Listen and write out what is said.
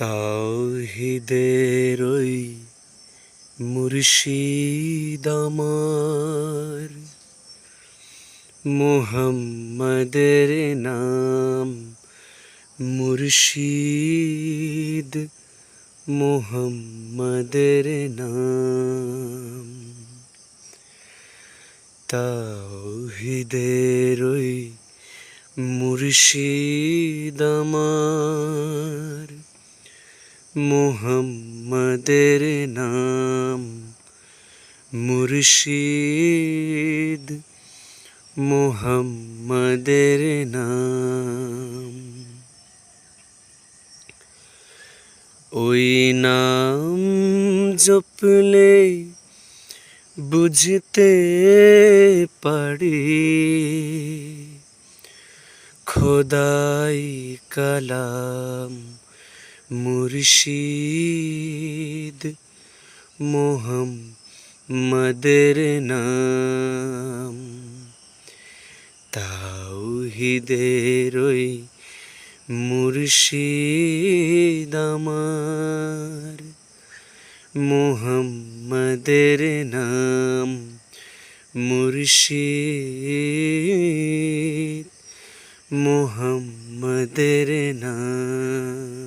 তাওহীদের ওই মুর্শিদ আমার, মুহাম্মাদের নাম মুর্শিদ, মুহাম্মাদের নাম। তাওহীদের ওই মুর্শিদ আমার, মুহাম্মাদের নাম মুর্শিদ, মুহাম্মাদের নাম। ওই নাম জপলে বুঝতে পারি খোদাই কালাম মুর্শিদ, মুহাম্মাদের নাম। তাওহীদের ওই মুর্শিদ আমার, মুহাম্মাদের নাম মুর্শিদ, মুহাম্মাদের নাম।